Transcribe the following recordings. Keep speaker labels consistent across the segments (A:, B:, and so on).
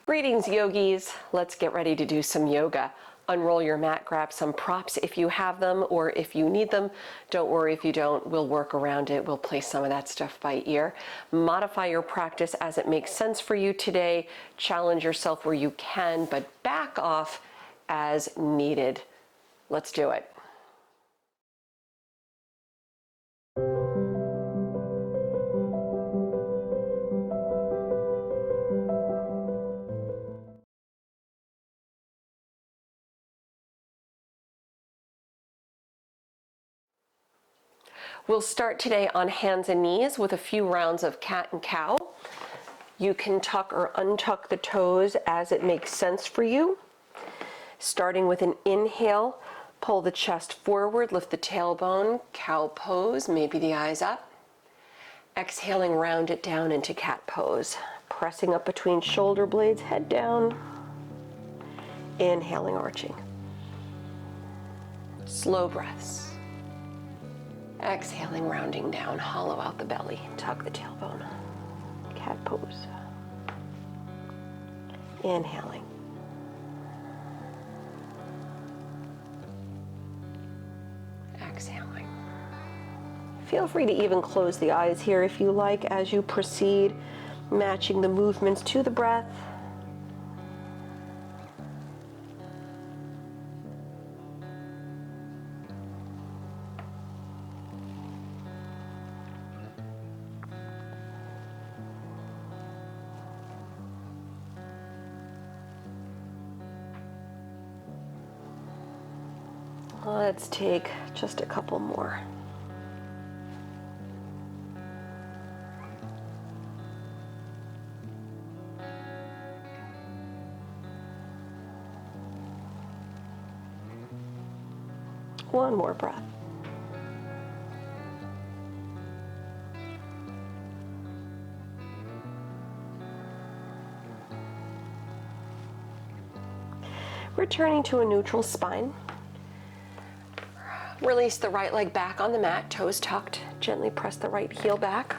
A: Greetings, yogis. Let's get ready to do some yoga. Unroll your mat, grab some props if you have them or if you need them. Don't worry if you don't, we'll work around it. We'll play some of that stuff by ear. Modify your practice as it makes sense for you today. Challenge yourself where you can, but back off as needed. Let's do it. We'll start today on hands and knees with a few rounds of cat and cow. You can tuck or untuck the toes as it makes sense for you. Starting with an inhale, pull the chest forward, lift the tailbone, cow pose, maybe the eyes up. Exhaling, round it down into cat pose. Pressing up between shoulder blades, head down. Inhaling, arching. Slow breaths. Exhaling, rounding down, hollow out the belly, tuck the tailbone. Cat pose. Inhaling. Exhaling. Feel free to even close the eyes here if you like as you proceed, matching the movements to the breath. Let's take just a couple more. One more breath. Returning to a neutral spine. Release the right leg back on the mat, toes tucked. Gently press the right heel back.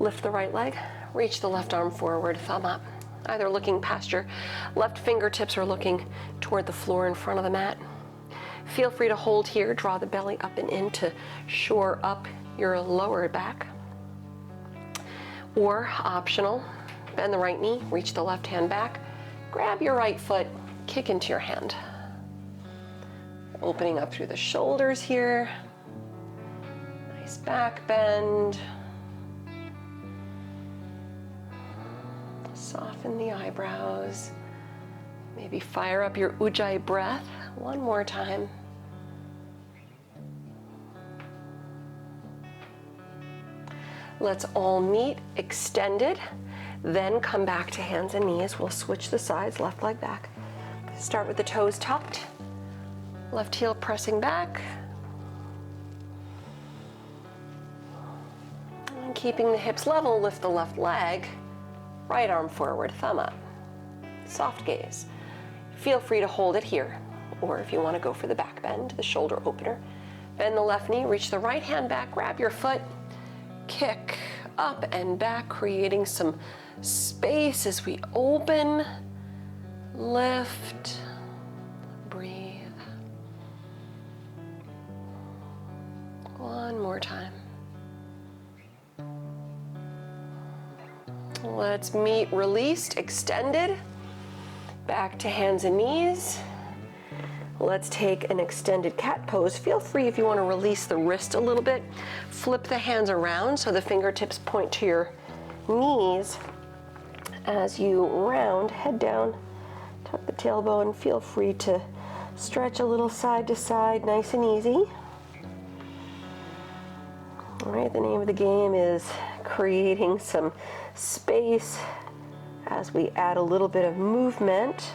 A: Lift the right leg, reach the left arm forward, thumb up. Either looking past your left fingertips or looking toward the floor in front of the mat. Feel free to hold here, draw the belly up and in to shore up your lower back. Or optional, bend the right knee, reach the left hand back. Grab your right foot, kick into your hand. Opening up through the shoulders here. Nice back bend. Soften the eyebrows. Maybe fire up your Ujjayi breath one more time. Let's all meet extended. Then come back to hands and knees. We'll switch the sides, left leg back. Start with the toes tucked. Left heel pressing back. And keeping the hips level, lift the left leg. Right arm forward, thumb up. Soft gaze. Feel free to hold it here. Or if you want to go for the back bend, the shoulder opener. Bend the left knee, reach the right hand back, grab your foot. Kick up and back, creating some space as we open, lift, breathe. One more time. Let's meet released, extended. Back to hands and knees. Let's take an extended cat pose. Feel free if you want to release the wrist a little bit. Flip the hands around so the fingertips point to your knees. As you round, head down, tuck the tailbone. Feel free to stretch a little side to side, nice and easy. All right, the name of the game is creating some space as we add a little bit of movement.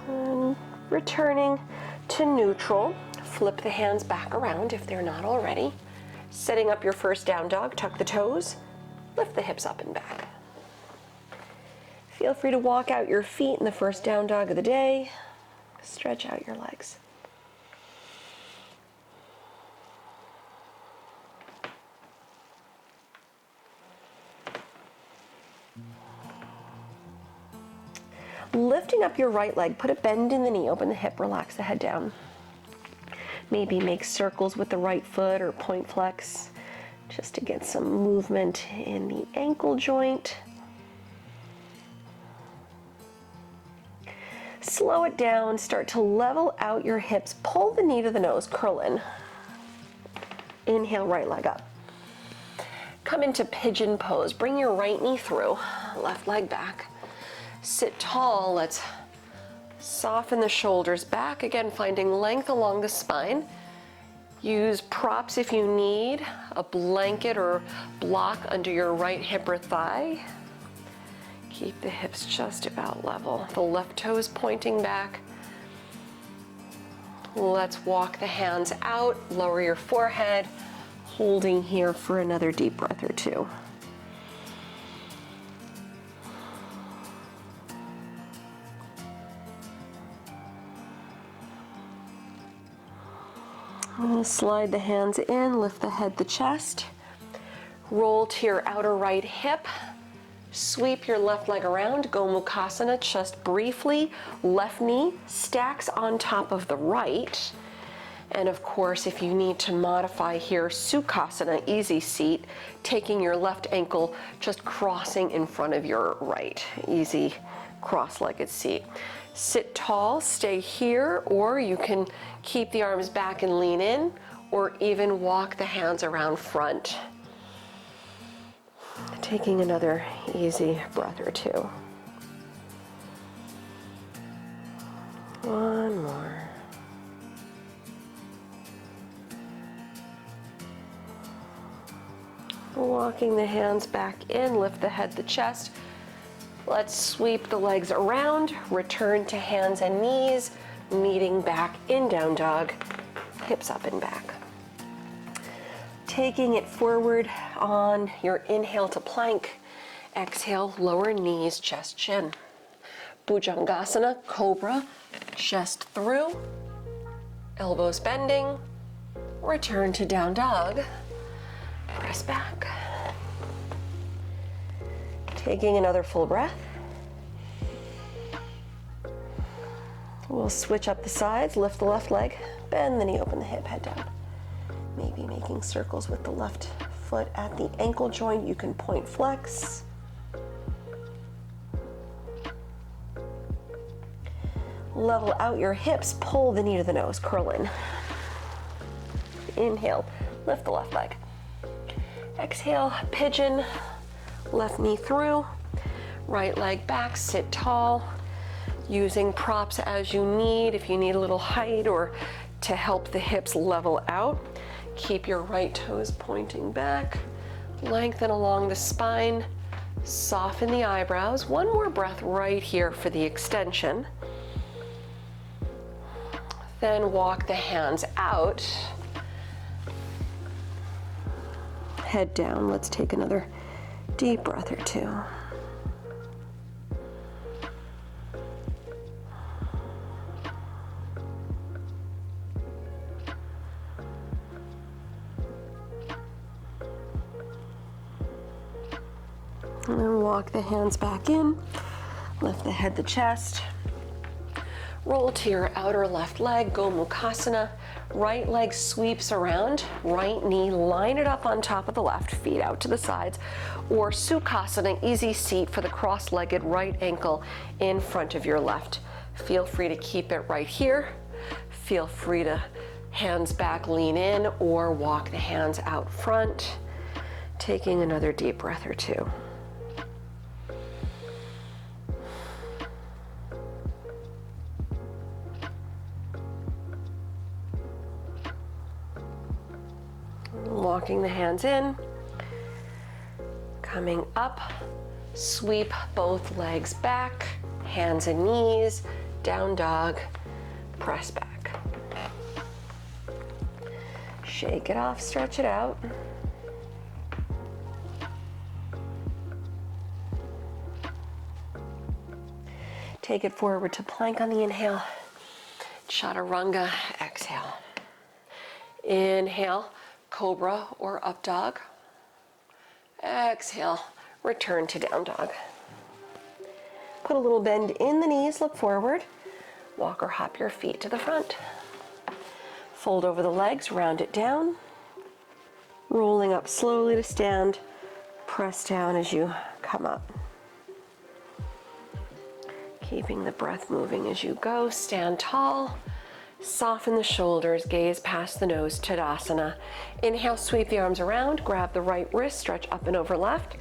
A: And returning to neutral, flip the hands back around if they're not already. Setting up your first down dog, tuck the toes, lift the hips up and back. Feel free to walk out your feet in the first down dog of the day. Stretch out your legs. Lifting up your right leg, put a bend in the knee, open the hip, relax the head down. Maybe make circles with the right foot or point flex just to get some movement in the ankle joint. Slow it down, start to level out your hips, pull the knee to the nose, curl in. Inhale, right leg up. Come into Pigeon Pose, bring your right knee through, left leg back. Sit tall, let's soften the shoulders back, again finding length along the spine. Use props if you need, a blanket or block under your right hip or thigh. Keep the hips just about level. The left toes pointing back. Let's walk the hands out, lower your forehead, holding here for another deep breath or two. Slide the hands in, lift the head, the chest. Roll to your outer right hip. Sweep your left leg around, Gomukhasana, just briefly. Left knee stacks on top of the right. And of course, if you need to modify here, Sukhasana, easy seat, taking your left ankle, just crossing in front of your right. Easy cross-legged seat. Sit tall, stay here, or you can keep the arms back and lean in, or even walk the hands around front. Taking another easy breath or two. One more. Walking the hands back in, lift the head, the chest. Let's sweep the legs around, return to hands and knees, meeting back in down dog, hips up and back. Taking it forward on your inhale to plank, exhale, lower knees, chest, chin. Bhujangasana, cobra, chest through, elbows bending, return to down dog, press back. Taking another full breath. We'll switch up the sides, lift the left leg, bend the knee, open the hip, head down. Maybe making circles with the left foot at the ankle joint. You can point flex. Level out your hips, pull the knee to the nose, curl in. Inhale, lift the left leg. Exhale, pigeon, left knee through, right leg back, sit tall, using props as you need. If you need a little height or to help the hips level out, keep your right toes pointing back, lengthen along the spine, soften the eyebrows. One more breath right here for the extension. Then walk the hands out, head down. Let's take another deep breath or two. And then walk the hands back in, lift the head, the chest. Roll to your outer left leg, Gomukhasana. Right leg sweeps around, right knee, line it up on top of the left, feet out to the sides. Or Sukhasana, easy seat for the cross-legged right ankle in front of your left. Feel free to keep it right here. Feel free to hands back, lean in, or walk the hands out front. Taking another deep breath or two. Walking the hands in, coming up, sweep both legs back, hands and knees, down dog, press back. Shake it off, stretch it out. Take it forward to plank on the inhale, chaturanga, exhale. Inhale, cobra or up dog. Exhale, return to down dog. Put a little bend in the knees, look forward. Walk or hop your feet to the front. Fold over the legs, round it down. Rolling up slowly to stand. Press down as you come up. Keeping the breath moving as you go. Stand tall. Soften the shoulders, gaze past the nose, Tadasana. Inhale, sweep the arms around, grab the right wrist, stretch up and over left.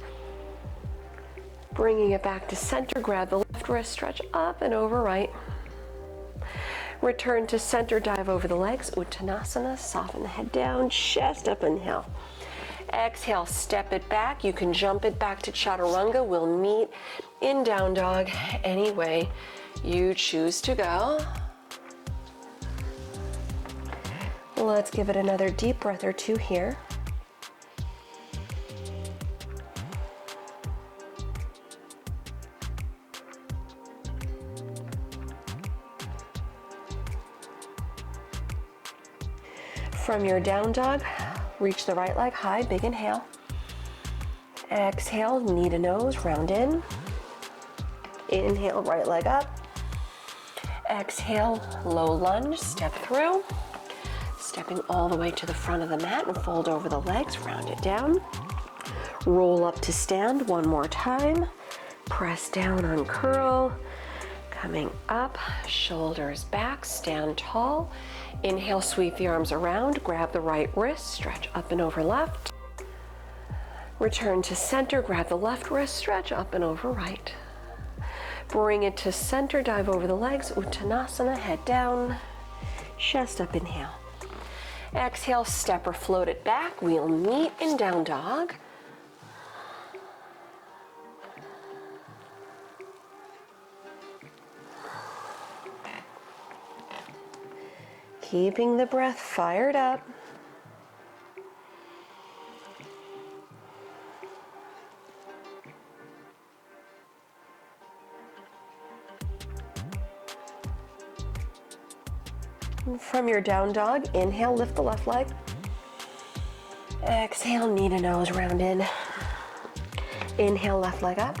A: Bringing it back to center, grab the left wrist, stretch up and over right. Return to center, dive over the legs, Uttanasana, soften the head down, chest up, inhale. Exhale, step it back. You can jump it back to Chaturanga. We'll meet in down dog any way you choose to go. Let's give it another deep breath or two here. From your down dog, reach the right leg high, big inhale. Exhale, knee to nose, round in. Inhale, right leg up. Exhale, low lunge, step through. Stepping all the way to the front of the mat and fold over the legs, round it down. Roll up to stand one more time. Press down, uncurl. Coming up, shoulders back, stand tall. Inhale, sweep the arms around, grab the right wrist, stretch up and over left. Return to center, grab the left wrist, stretch up and over right. Bring it to center, dive over the legs, Uttanasana, head down, chest up, inhale. Exhale, step or float it back. We'll meet in down dog. Keeping the breath fired up. From your down dog, inhale, lift the left leg. Exhale, knee to nose, round in. Inhale, left leg up.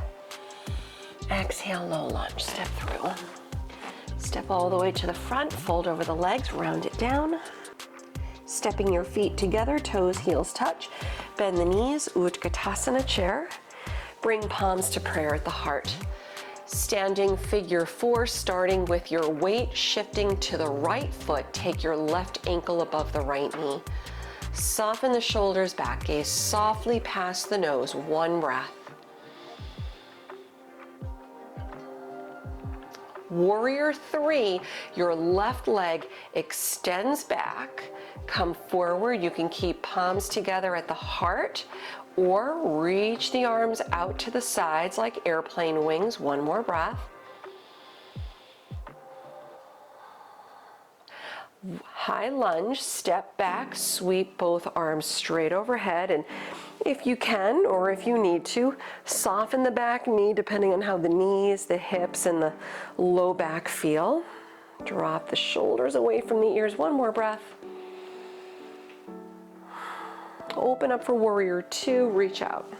A: Exhale, low lunge, step through. Step all the way to the front, fold over the legs, round it down. Stepping your feet together, toes, heels touch. Bend the knees, Utkatasana chair. Bring palms to prayer at the heart. Standing figure four, starting with your weight shifting to the right foot. Take your left ankle above the right knee. Soften the shoulders back, gaze softly past the nose, one breath. Warrior three, your left leg extends back. Come forward, you can keep palms together at the heart or reach the arms out to the sides like airplane wings. One more breath. High lunge, step back, sweep both arms straight overhead, and if you can, or if you need to, soften the back knee depending on how the knees, the hips, and the low back feel. Drop the shoulders away from the ears. One more breath. Open up for warrior two, reach out.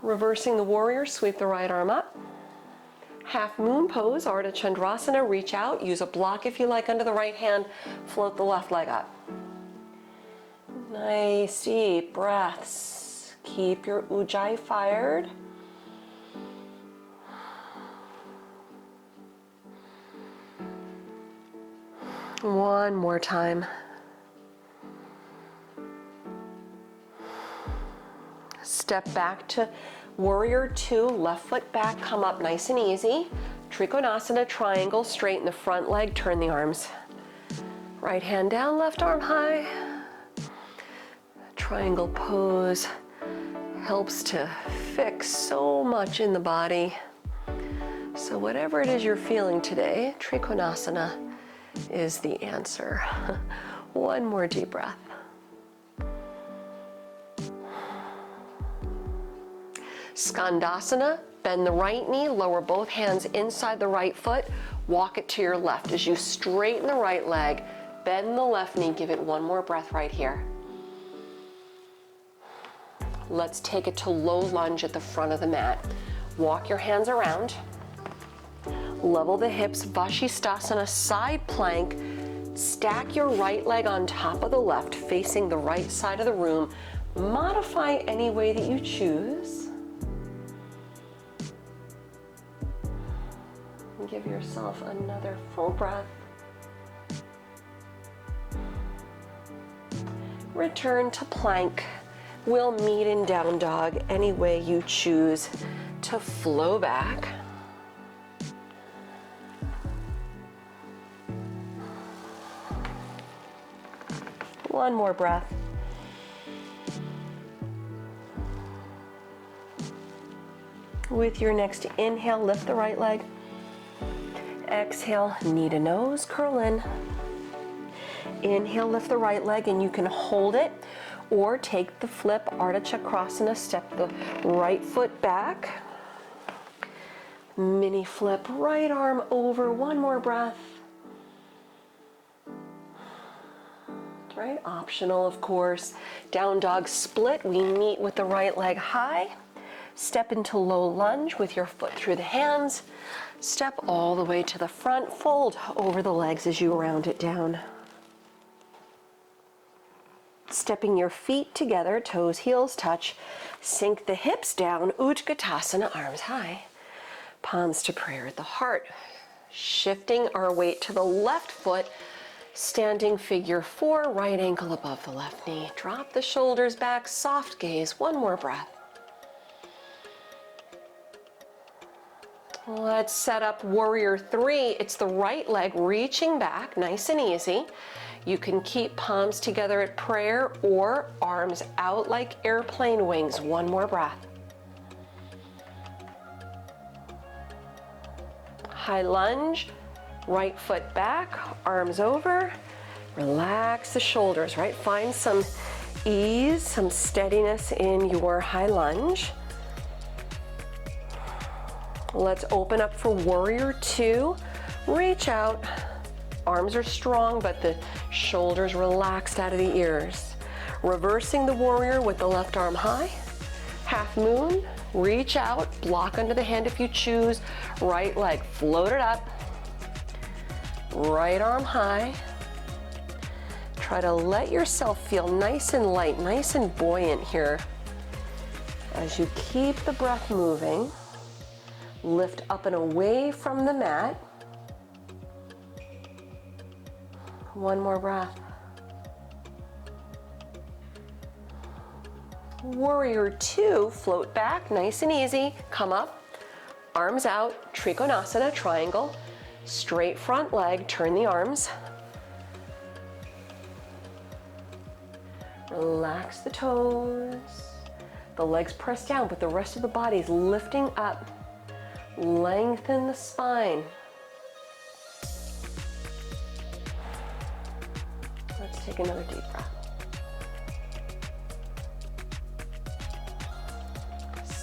A: Reversing the warrior, sweep the right arm up. Half moon pose, Ardha Chandrasana, reach out. Use a block if you like under the right hand. Float the left leg up. Nice deep breaths. Keep your ujjayi fired. One more time. Step back to warrior two, left foot back, come up nice and easy. Trikonasana Triangle, straighten the front leg, turn the arms. Right hand down, left arm high. Triangle pose helps to fix so much in the body. So whatever it is you're feeling today, Trikonasana is the answer. One more deep breath. Skandasana, bend the right knee, lower both hands inside the right foot, walk it to your left. As you straighten the right leg, bend the left knee, give it one more breath right here. Let's take it to low lunge at the front of the mat. Walk your hands around. Level the hips, Vashisthasana, side plank. Stack your right leg on top of the left, facing the right side of the room. Modify any way that you choose. Give yourself another full breath. Return to plank. We'll meet in down dog any way you choose to flow back. One more breath. With your next inhale, lift the right leg. Exhale, knee to nose, curl in. Inhale, lift the right leg, and you can hold it or take the flip, Ardha Chakrasana, step the right foot back. Mini flip, right arm over, one more breath. Right, optional of course. Down dog split, we meet with the right leg high. Step into low lunge with your foot through the hands. Step all the way to the front, fold over the legs as you round it down. Stepping your feet together, toes, heels touch. Sink the hips down, Utkatasana, arms high. Palms to prayer at the heart. Shifting our weight to the left foot, standing figure 4, right ankle above the left knee. Drop the shoulders back, soft gaze, one more breath. Let's set up warrior 3. It's the right leg reaching back, nice and easy. You can keep palms together at prayer or arms out like airplane wings. One more breath. High lunge, right foot back, arms over. Relax the shoulders, right? Find some ease, some steadiness in your high lunge. Let's open up for warrior 2. Reach out. Arms are strong, but the shoulders relaxed out of the ears. Reversing the warrior with the left arm high. Half moon, reach out, block under the hand if you choose. Right leg, float it up. Right arm high. Try to let yourself feel nice and light, nice and buoyant here. As you keep the breath moving, lift up and away from the mat. One more breath. Warrior 2, float back, nice and easy. Come up, arms out, Trikonasana Triangle. Straight front leg, turn the arms. Relax the toes. The legs press down, but the rest of the body is lifting up. Lengthen the spine. Let's take another deep breath.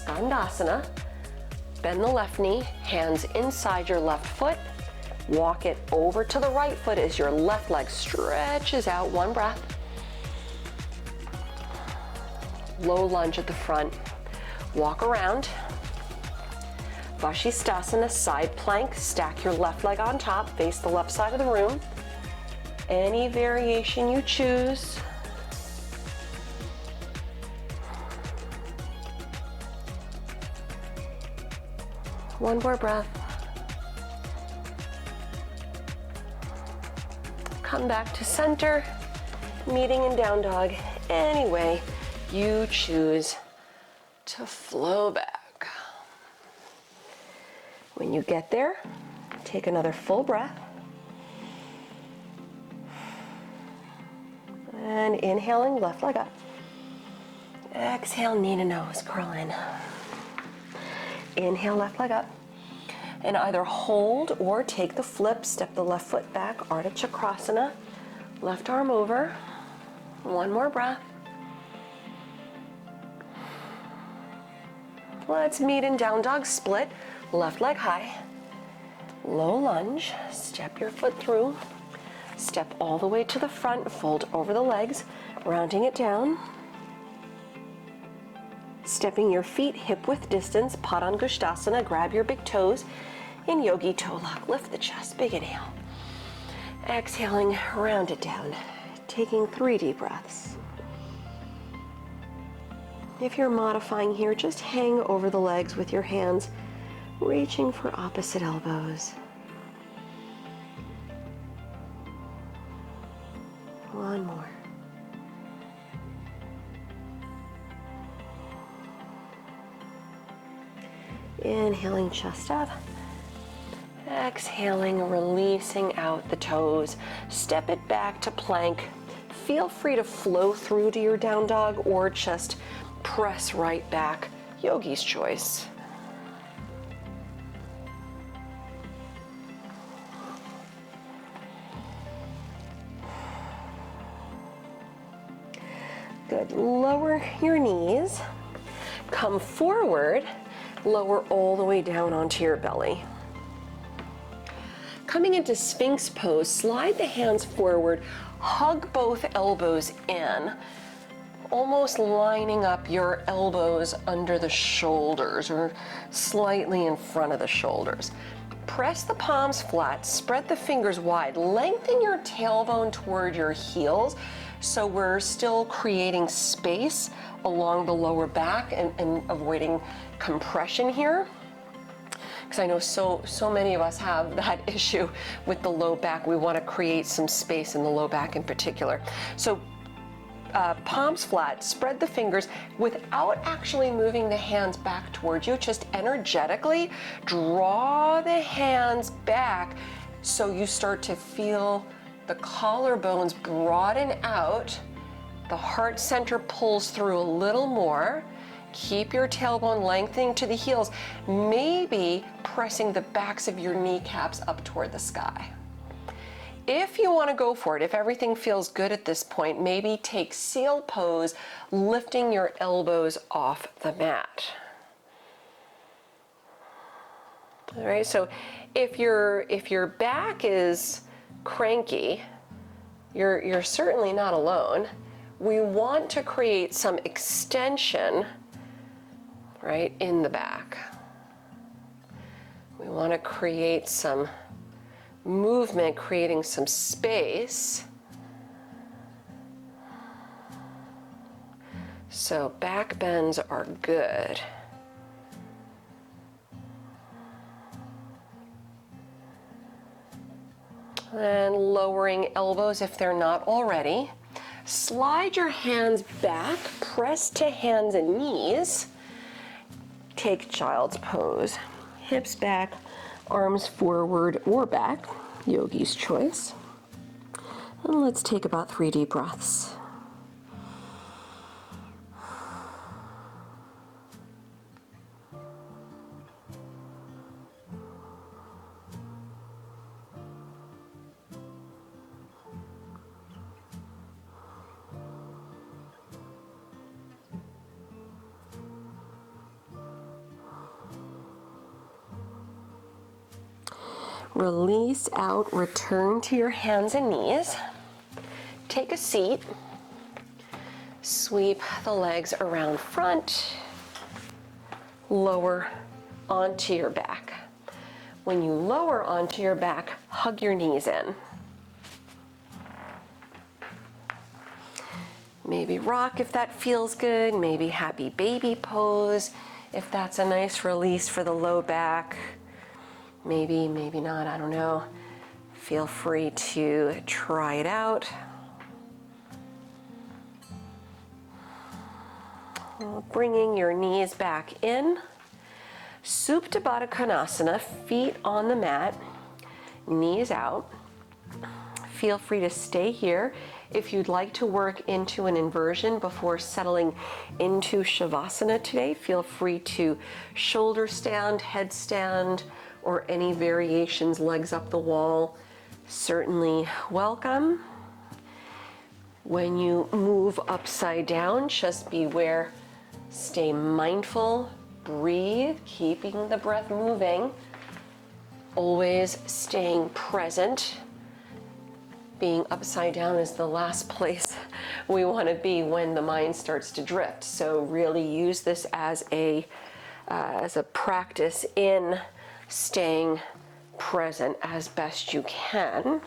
A: Tadasana. Bend the left knee, hands inside your left foot. Walk it over to the right foot as your left leg stretches out. One breath. Low lunge at the front. Walk around. Vashisthasana, side plank. Stack your left leg on top. Face the left side of the room. Any variation you choose. One more breath. Come back to center, meeting in down dog any way you choose to flow back. When you get there, take another full breath. And inhaling, left leg up. Exhale, knee to nose, curl in. Inhale, left leg up. And either hold or take the flip, step the left foot back, Ardha Chakrasana. Left arm over. One more breath. Let's meet in down dog split. Left leg high. Low lunge. Step your foot through. Step all the way to the front, fold over the legs, rounding it down. Stepping your feet hip width distance, Padangusthasana, grab your big toes. In Yogi Toe Lock, lift the chest, big inhale. Exhaling, round it down. Taking 3 deep breaths. If you're modifying here, just hang over the legs with your hands, reaching for opposite elbows. One more. Inhaling, chest up. Exhaling, releasing out the toes. Step it back to plank. Feel free to flow through to your down dog or just press right back. Yogi's choice. Good. Lower your knees. Come forward. Lower all the way down onto your belly. Coming into Sphinx Pose, slide the hands forward, hug both elbows in, almost lining up your elbows under the shoulders or slightly in front of the shoulders. Press the palms flat, spread the fingers wide, lengthen your tailbone toward your heels so we're still creating space along the lower back and avoiding compression here. Because I know so many of us have that issue with the low back. We want to create some space in the low back in particular. So palms flat, spread the fingers without actually moving the hands back towards you. Just energetically draw the hands back so you start to feel the collarbones broaden out. The heart center pulls through a little more. Keep your tailbone lengthening to the heels, maybe pressing the backs of your kneecaps up toward the sky. If you want to go for it, if everything feels good at this point, maybe take seal pose, lifting your elbows off the mat. All right, so if your back is cranky, you're certainly not alone. We want to create some extension right in the back. We want to create some movement, creating some space. So back bends are good. And lowering elbows if they're not already. Slide your hands back, press to hands and knees. Take child's pose. Hips back, arms forward or back, yogi's choice. And let's take about 3 deep breaths. Release out, return to your hands and knees. Take a seat. Sweep the legs around front. Lower onto your back. When you lower onto your back, hug your knees in. Maybe rock if that feels good. Maybe happy baby pose if that's a nice release for the low back. Maybe, maybe not, I don't know. Feel free to try it out. Bringing your knees back in. Supta Baddha Konasana, feet on the mat, knees out. Feel free to stay here. If you'd like to work into an inversion before settling into Shavasana today, feel free to shoulder stand, headstand, or any variations, legs up the wall, certainly welcome. When you move upside down, just beware, stay mindful, breathe, keeping the breath moving, always staying present. being upside down is the last place we want to be when the mind starts to drift. So really use this as a practice in staying present as best you can.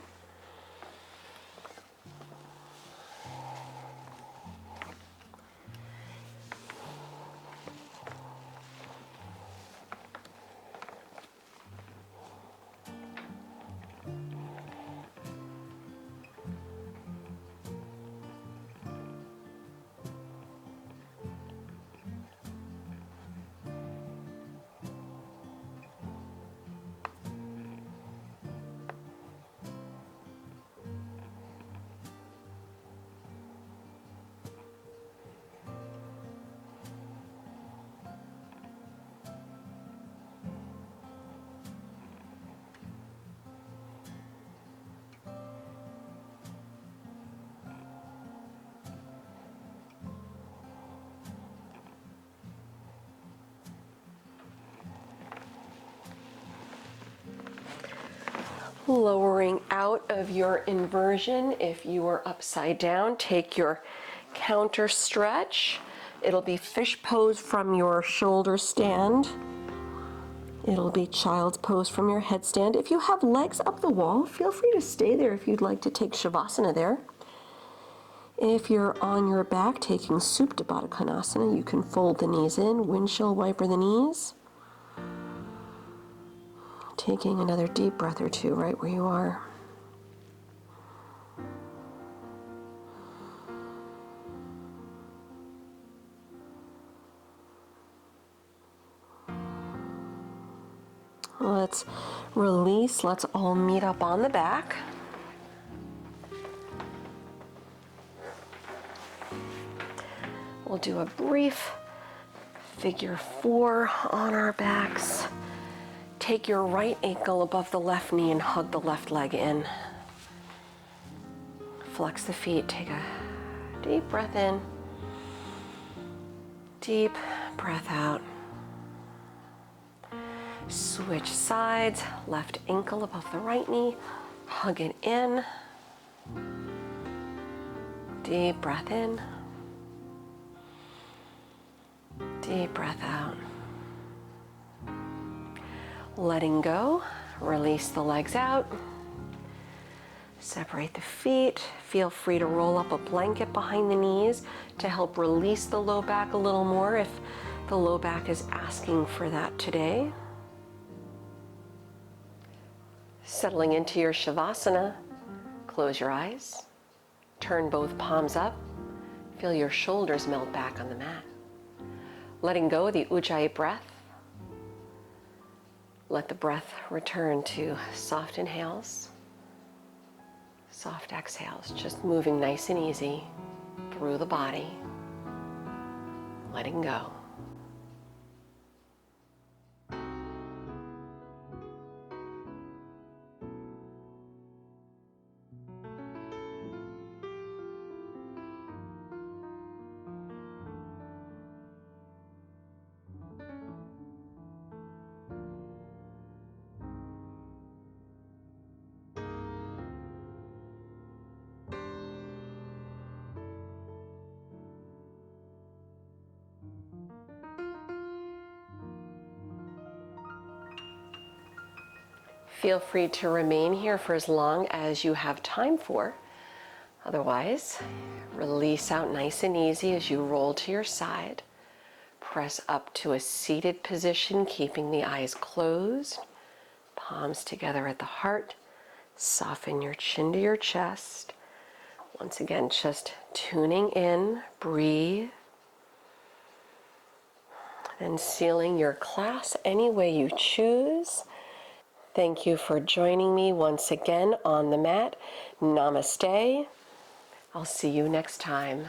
A: Lowering out of your inversion. If you are upside down, take your counter stretch. It'll be fish pose from your shoulder stand. It'll be child's pose from your headstand. If you have legs up the wall, feel free to stay there if you'd like to take Shavasana there. If you're on your back taking Supta Baddha Konasana, you can fold the knees in, windshield wiper the knees. Taking another deep breath or two right where you are. Let's release. Let's all meet up on the back. We'll do a brief figure 4 on our backs. Take your right ankle above the left knee and hug the left leg in. Flex the feet. Take a deep breath in. Deep breath out. Switch sides. Left ankle above the right knee. Hug it in. Deep breath in. Deep breath out. Letting go, release the legs out, separate the feet. Feel free to roll up a blanket behind the knees to help release the low back a little more if the low back is asking for that today. Settling into your Shavasana, close your eyes, turn both palms up, feel your shoulders melt back on the mat. Letting go of the Ujjayi breath. Let the breath return to soft inhales, soft exhales, just moving nice and easy through the body, letting go. Feel free to remain here for as long as you have time for. Otherwise, release out nice and easy as you roll to your side. Press up to a seated position, keeping the eyes closed. Palms together at the heart. Soften your chin to your chest. Once again, just tuning in, breathe. Then sealing your class any way you choose. Thank you for joining me once again on the mat. Namaste. I'll see you next time.